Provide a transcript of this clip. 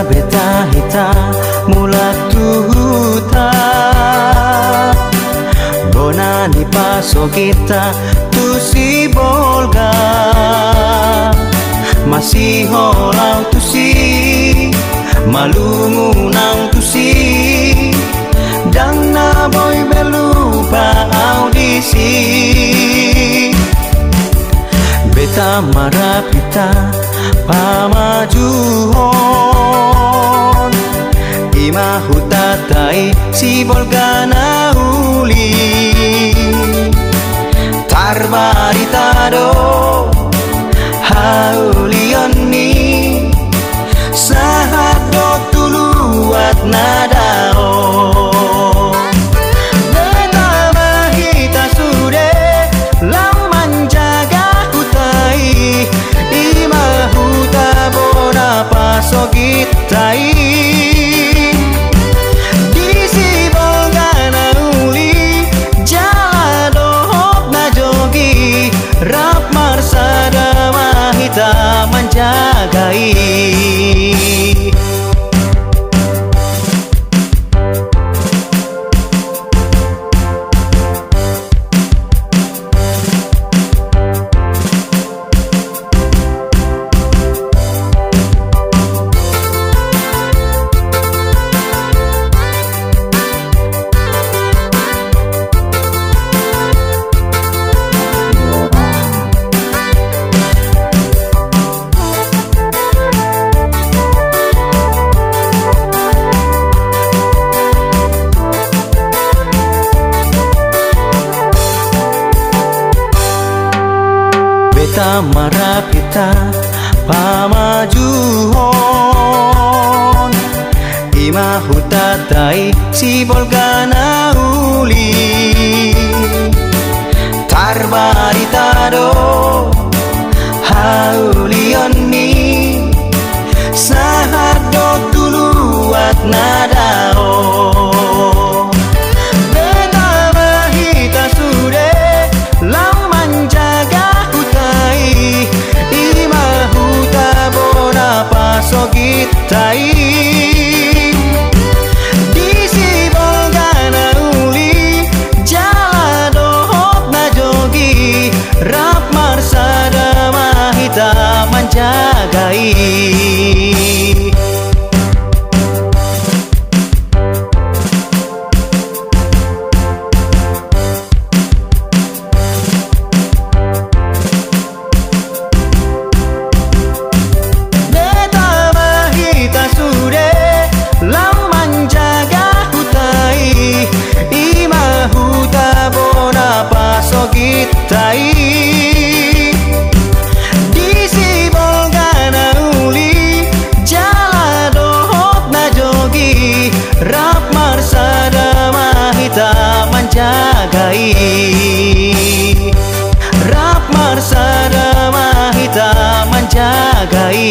beta hita mula tuhuta bona ni paso kita tu si bolga masih holau tu si malungunang tu si dang na boy belupa audisi beta marapita pamajuhon ima hutatai si bolgana uli tarbaritado haulioni sahado tuluat nadao beta mahita sude lau menjaga hutai ima huta bona pasogitai di si bolgana uli jala dohop na jogi rap marsada mahita menjagai beta marapita pamajuhon ima hutatai si bolgana uli tarbaritado haulioni sahado tuluat nadao beta mahita sude lau menjaga ima huta bona pasogitai di si bolgana uli jala dohop na jogi rap marsada mahita menjagai tai di si bolgana uli jala dohop na jogi rap marsada mahita menjagai rap marsada mahita menjagai